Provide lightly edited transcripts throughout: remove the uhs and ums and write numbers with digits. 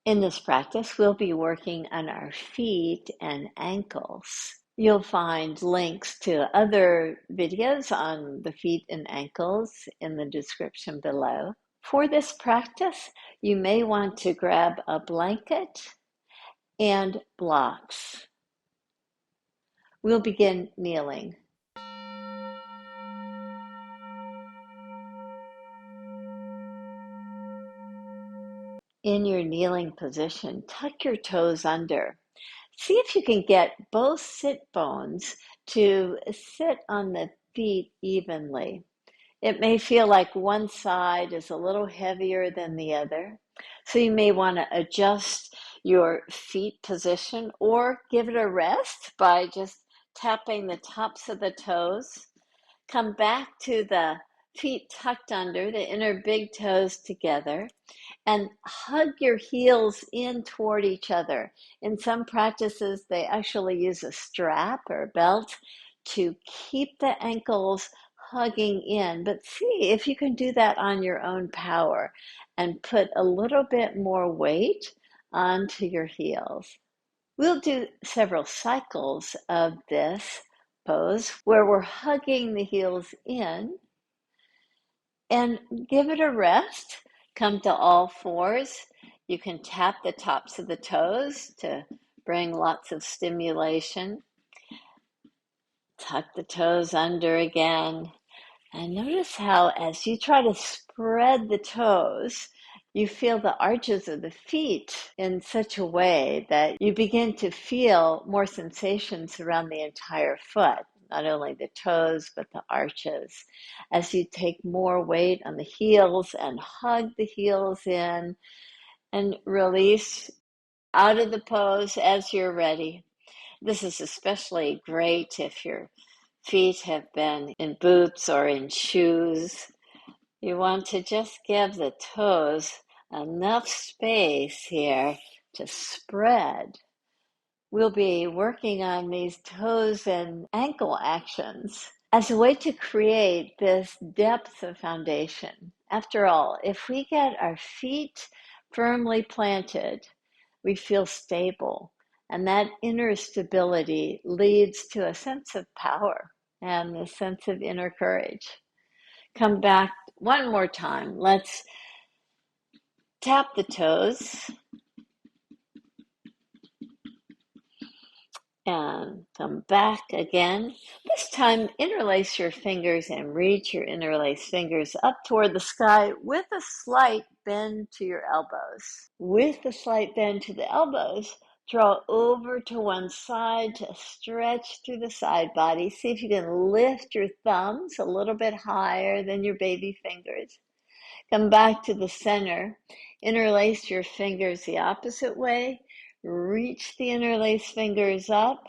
In this practice, we'll be working on our feet and ankles. You'll find links to other videos on the feet and ankles in the description below. For this practice, you may want to grab a blanket and blocks. We'll begin kneeling. In your kneeling position, tuck your toes under. See if you can get both sit bones to sit on the feet evenly. It may feel like one side is a little heavier than the other, so you may want to adjust your feet position or give it a rest by just tapping the tops of the toes. Come back to the feet tucked under, the inner big toes together, and hug your heels in toward each other. In some practices, they actually use a strap or belt to keep the ankles hugging in, but see if you can do that on your own power and put a little bit more weight onto your heels. We'll do several cycles of this pose where we're hugging the heels in, and give it a rest. Come to all fours. You can tap the tops of the toes to bring lots of stimulation. Tuck the toes under again. And notice how as you try to spread the toes, you feel the arches of the feet in such a way that you begin to feel more sensations around the entire foot, not only the toes, but the arches. As you take more weight on the heels and hug the heels in and release out of the pose as you're ready. This is especially great if your feet have been in boots or in shoes. You want to just give the toes enough space here to spread. We'll be working on these toes and ankle actions as a way to create this depth of foundation. After all, if we get our feet firmly planted, we feel stable, and that inner stability leads to a sense of power and a sense of inner courage. Come back one more time. Let's tap the toes and come back again. This time, interlace your fingers and reach your interlaced fingers up toward the sky with a slight bend to your elbows. With a slight bend to the elbows, draw over to one side to stretch through the side body. See if you can lift your thumbs a little bit higher than your baby fingers. Come back to the center. Interlace your fingers the opposite way. Reach the interlaced fingers up.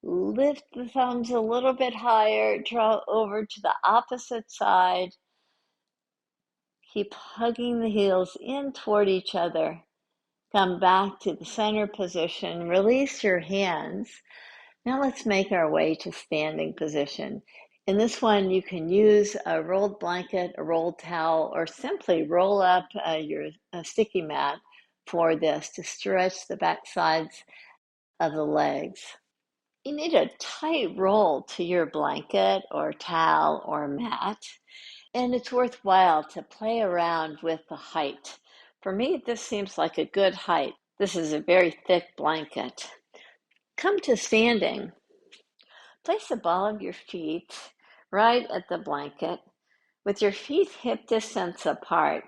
Lift the thumbs a little bit higher. Draw over to the opposite side. Keep hugging the heels in toward each other. Come back to the center position. Release your hands. Now let's make our way to standing position. In this one, you can use a rolled blanket, a rolled towel, or simply roll up your sticky mat for this to stretch the back sides of the legs. You need a tight roll to your blanket or towel or mat, and it's worthwhile to play around with the height. For me, this seems like a good height. This is a very thick blanket. Come to standing. Place the ball of your feet right at the blanket with your feet hip distance apart.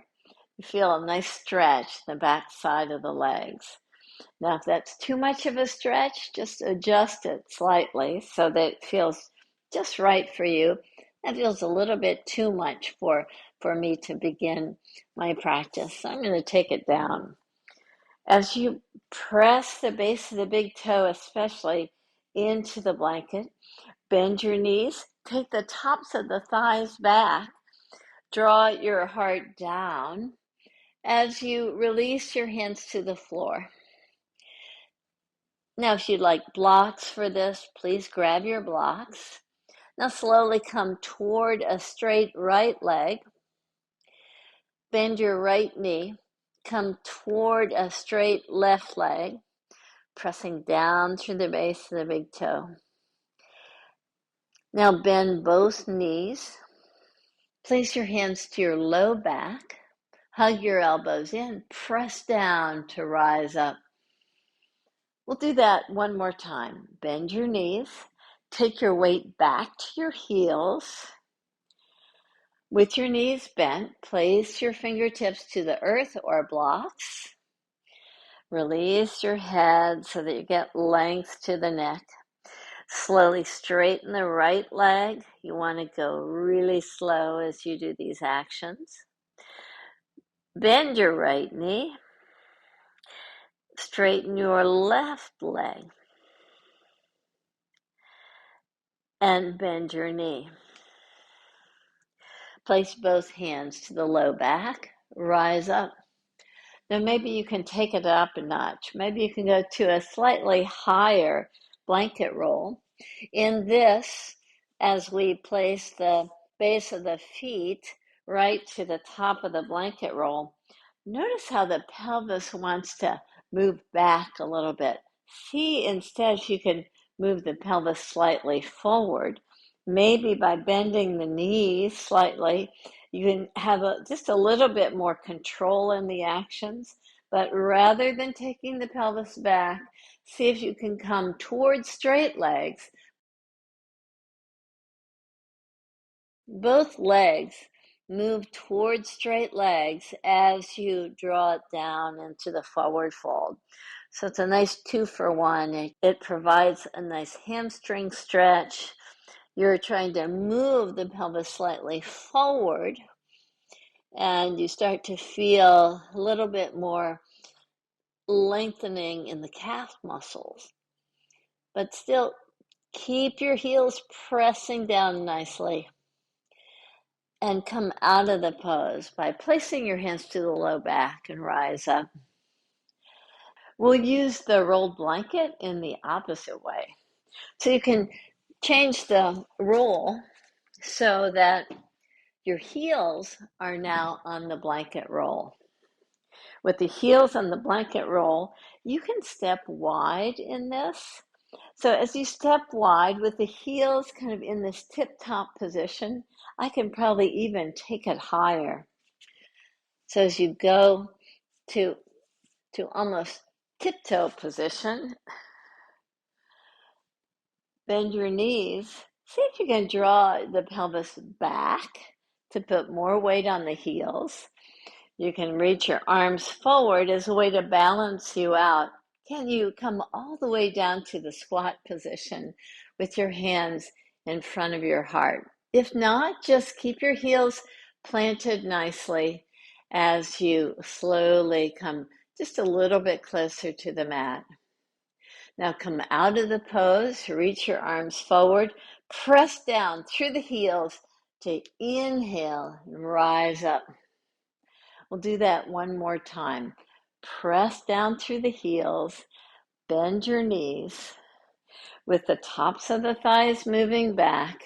You feel a nice stretch in the back side of the legs. Now, if that's too much of a stretch, just adjust it slightly so that it feels just right for you. That feels a little bit too much for me to begin my practice. So I'm going to take it down. As you press the base of the big toe, especially into the blanket, bend your knees, take the tops of the thighs back, draw your heart down as you release your hands to the floor. Now, if you'd like blocks for this, please grab your blocks. Now slowly come toward a straight right leg. Bend your right knee. come toward a straight left leg, pressing down through the base of the big toe. Now bend both knees. Place your hands to your low back. Hug your elbows in. Press down to rise up. We'll do that one more time. Bend your knees. Take your weight back to your heels. With your knees bent, place your fingertips to the earth or blocks. Release your head so that you get length to the neck. Slowly straighten the right leg. You want to go really slow as you do these actions. Bend your right knee. Straighten your left leg. And bend your knee. Place both hands to the low back. Rise up. Now maybe you can take it up a notch. Maybe you can go to a slightly higher blanket roll. In this, as we place the base of the feet right to the top of the blanket roll, notice how the pelvis wants to move back a little bit. See instead if you can move the pelvis slightly forward. Maybe by bending the knees slightly, you can have just a little bit more control in the actions, but rather than taking the pelvis back, see if you can come towards straight legs. Both legs move towards straight legs as you draw it down into the forward fold. So it's a nice 2-for-1. It provides a nice hamstring stretch. You're trying to move the pelvis slightly forward, and you start to feel a little bit more lengthening in the calf muscles. But still, keep your heels pressing down nicely. And come out of the pose by placing your hands to the low back and rise up. We'll use the rolled blanket in the opposite way. So you can change the roll so that your heels are now on the blanket roll. With the heels on the blanket roll, you can step wide in this. So as you step wide with the heels kind of in this tip-top position, I can probably even take it higher. So as you go to almost tiptoe position, bend your knees. See if you can draw the pelvis back to put more weight on the heels. You can reach your arms forward as a way to balance you out. Can you come all the way down to the squat position with your hands in front of your heart? If not, just keep your heels planted nicely as you slowly come just a little bit closer to the mat. Now come out of the pose, reach your arms forward, press down through the heels to inhale and rise up. We'll do that one more time. Press down through the heels, bend your knees. With the tops of the thighs moving back,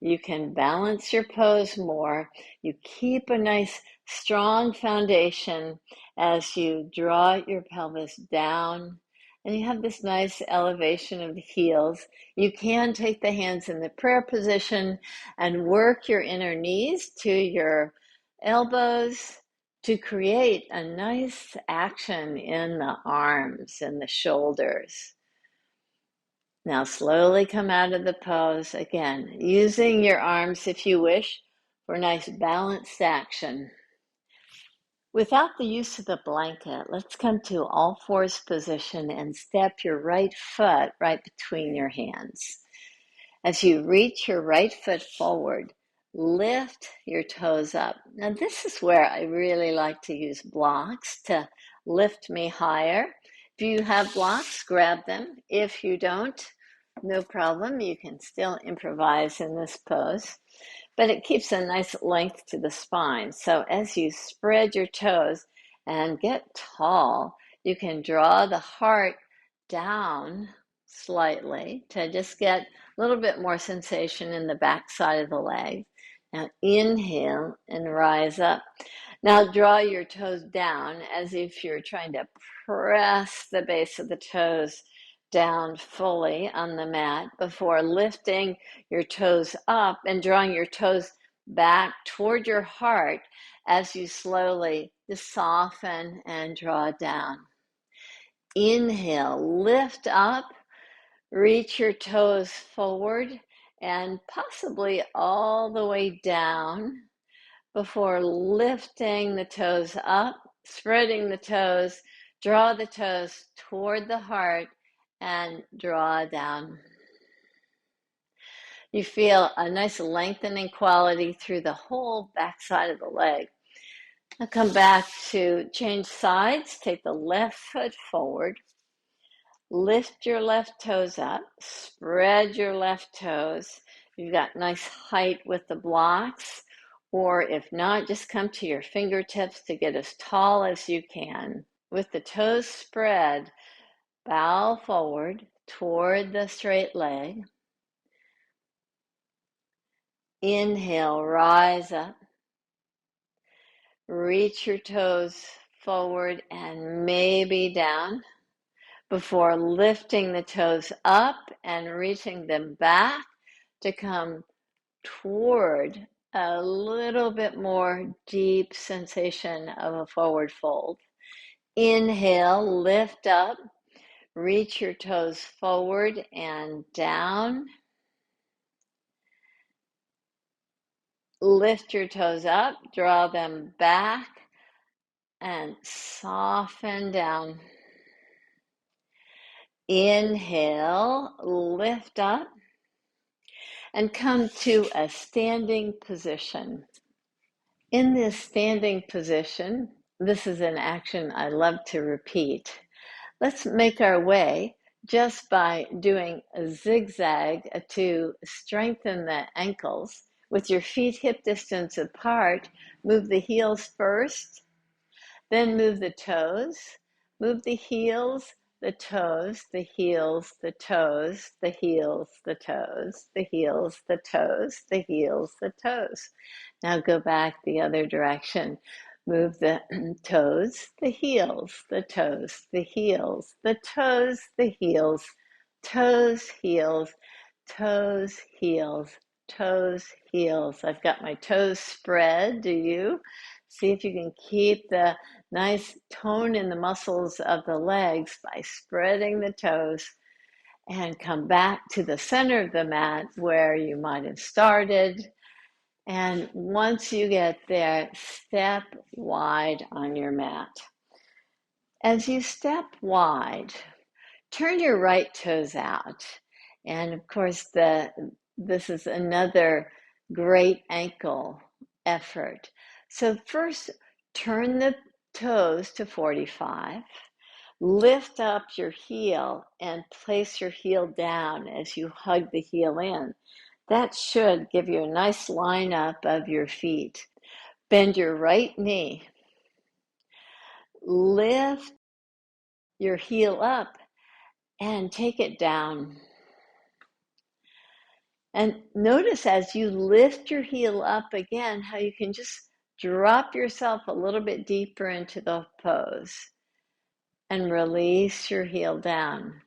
you can balance your pose more. You keep a nice strong foundation as you draw your pelvis down, and you have this nice elevation of the heels. You can take the hands in the prayer position and work your inner knees to your elbows to create a nice action in the arms and the shoulders. Now slowly come out of the pose, again, using your arms if you wish for a nice balanced action. Without the use of the blanket, let's come to all fours position and step your right foot right between your hands. As you reach your right foot forward, lift your toes up. Now this is where I really like to use blocks to lift me higher. If you have blocks, grab them. If you don't, no problem. You can still improvise in this pose, but it keeps a nice length to the spine. So as you spread your toes and get tall, you can draw the heart down slightly to just get a little bit more sensation in the back side of the leg. Now inhale and rise up. Now draw your toes down as if you're trying to press the base of the toes down fully on the mat before lifting your toes up and drawing your toes back toward your heart as you slowly just soften and draw down. Inhale, lift up, reach your toes forward and possibly all the way down before lifting the toes up, spreading the toes, draw the toes toward the heart and draw down. You feel a nice lengthening quality through the whole backside of the leg. Now come back to change sides. Take the left foot forward. Lift your left toes up. Spread your left toes. You've got nice height with the blocks. Or if not, just come to your fingertips to get as tall as you can. With the toes spread, bow forward toward the straight leg. Inhale, rise up. Reach your toes forward and maybe down before lifting the toes up and reaching them back to come toward a little bit more deep sensation of a forward fold. Inhale, lift up, reach your toes forward and down. Lift your toes up, draw them back, and soften down. Inhale, lift up, and come to a standing position. In this standing position, this is an action I love to repeat. Let's make our way just by doing a zigzag to strengthen the ankles. With your feet hip distance apart, move the heels first, then move the toes, move the heels, the toes, the heels, the toes, the heels, the toes, the heels, the toes, the heels, the toes. Now go back the other direction. Move the toes, the heels, the toes, the heels, the toes, the heels, toes, heels, toes, heels, toes, heels. I've got my toes spread. Do you? See if you can keep the nice tone in the muscles of the legs by spreading the toes and come back to the center of the mat where you might have started. And once you get there, step wide on your mat. As you step wide, turn your right toes out. And of course, this is another great ankle effort. So first, turn the toes to 45. Lift up your heel and place your heel down as you hug the heel in. That should give you a nice line up of your feet. Bend your right knee. Lift your heel up and take it down. And notice as you lift your heel up again, how you can just drop yourself a little bit deeper into the pose and release your heel down.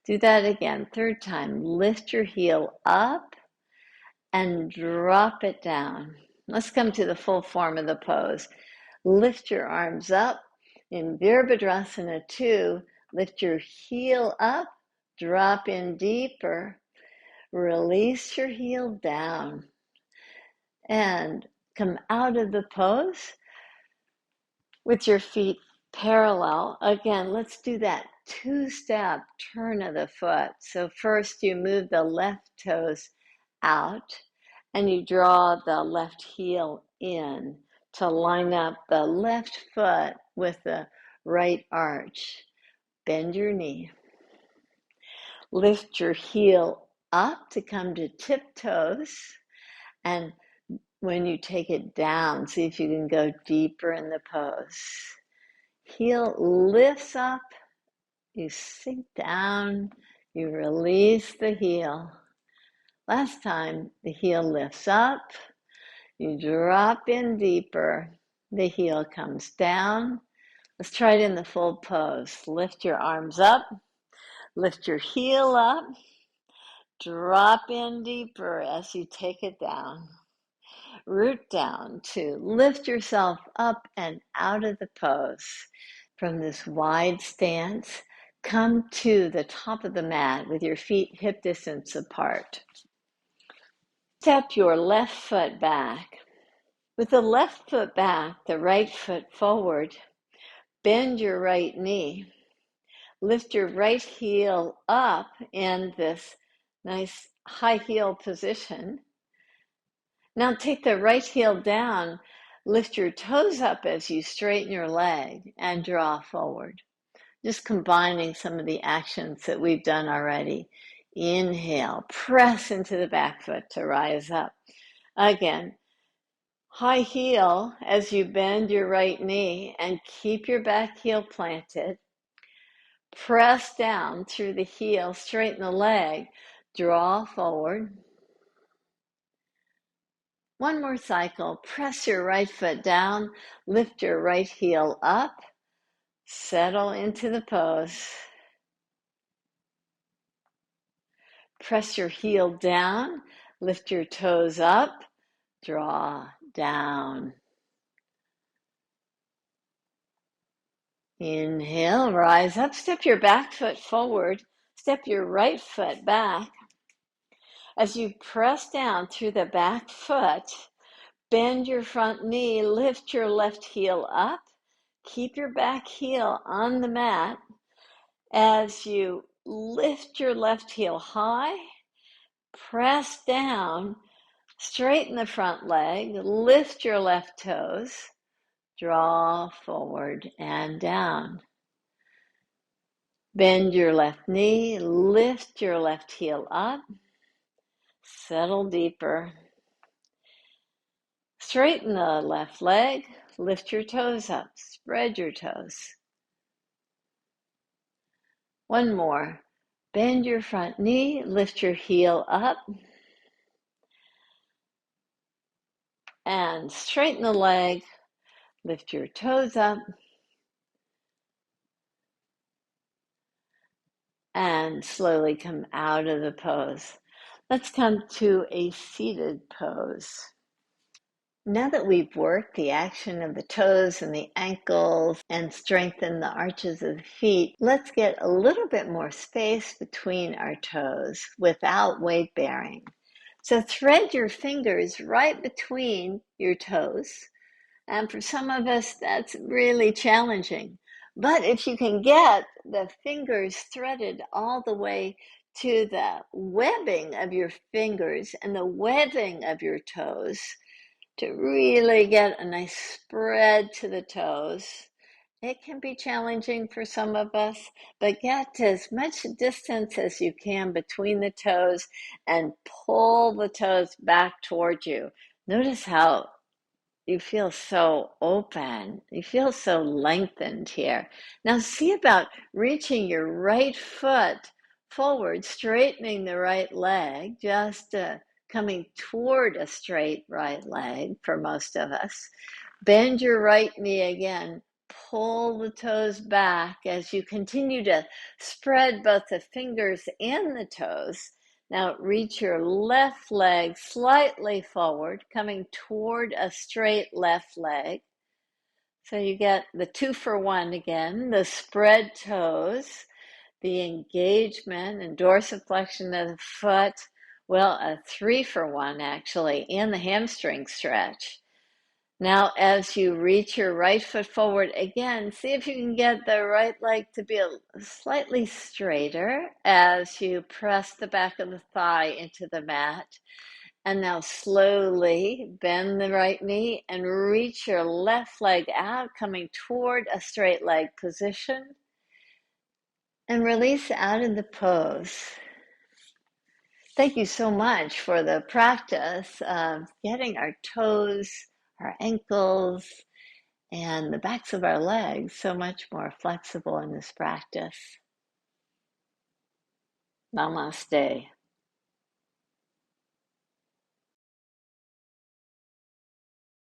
Do that again, third time. Lift your heel up and drop it down. Let's come to the full form of the pose. Lift your arms up. In virabhadrasana 2, lift your heel up, drop in deeper, release your heel down, and come out of the pose with your feet parallel. Again, let's do that two-step turn of the foot. So first you move the left toes out and you draw the left heel in to line up the left foot with the right arch. Bend your knee. Lift your heel up to come to tiptoes. And when you take it down, see if you can go deeper in the pose. Heel lifts up. You sink down. You release the heel. Last time, the heel lifts up. You drop in deeper. The heel comes down. Let's try it in the full pose. Lift your arms up, lift your heel up, drop in deeper as you take it down. Root down to lift yourself up and out of the pose. From this wide stance, come to the top of the mat with your feet hip distance apart. Step your left foot back. With the left foot back, the right foot forward, bend your right knee. Lift your right heel up in this nice high heel position. Now take the right heel down, lift your toes up as you straighten your leg and draw forward. Just combining some of the actions that we've done already. Inhale, press into the back foot to rise up. Again, high heel as you bend your right knee and keep your back heel planted. Press down through the heel, straighten the leg, draw forward. One more cycle. Press your right foot down, lift your right heel up, settle into the pose. Press your heel down, lift your toes up, draw down. Inhale, rise up, step your back foot forward, step your right foot back. As you press down through the back foot, bend your front knee, lift your left heel up, keep your back heel on the mat. As you lift your left heel high, press down, straighten the front leg, lift your left toes, draw forward and down. Bend your left knee, lift your left heel up, settle deeper. Straighten the left leg, lift your toes up, spread your toes. One more. Bend your front knee, lift your heel up, and straighten the leg, lift your toes up, and slowly come out of the pose. Let's come to a seated pose. Now that we've worked the action of the toes and the ankles and strengthened the arches of the feet, let's get a little bit more space between our toes without weight bearing. So thread your fingers right between your toes. And for some of us, that's really challenging. But if you can get the fingers threaded all the way to the webbing of your fingers and the webbing of your toes, to really get a nice spread to the toes. It can be challenging for some of us, but get as much distance as you can between the toes and pull the toes back toward you. Notice how you feel so open. You feel so lengthened here. Now see about reaching your right foot forward, straightening the right leg, just coming toward a straight right leg for most of us. Bend your right knee again. Pull the toes back as you continue to spread both the fingers and the toes. Now reach your left leg slightly forward, coming toward a straight left leg. So you get the 2-for-1 again, the spread toes, the engagement and dorsiflexion of the foot. Well, a 3-for-1 actually, and the hamstring stretch. Now, as you reach your right foot forward again, see if you can get the right leg to be slightly straighter as you press the back of the thigh into the mat. And now slowly bend the right knee and reach your left leg out, coming toward a straight leg position. And release out of the pose. Thank you so much for the practice of getting our toes, our ankles, and the backs of our legs so much more flexible in this practice. Namaste.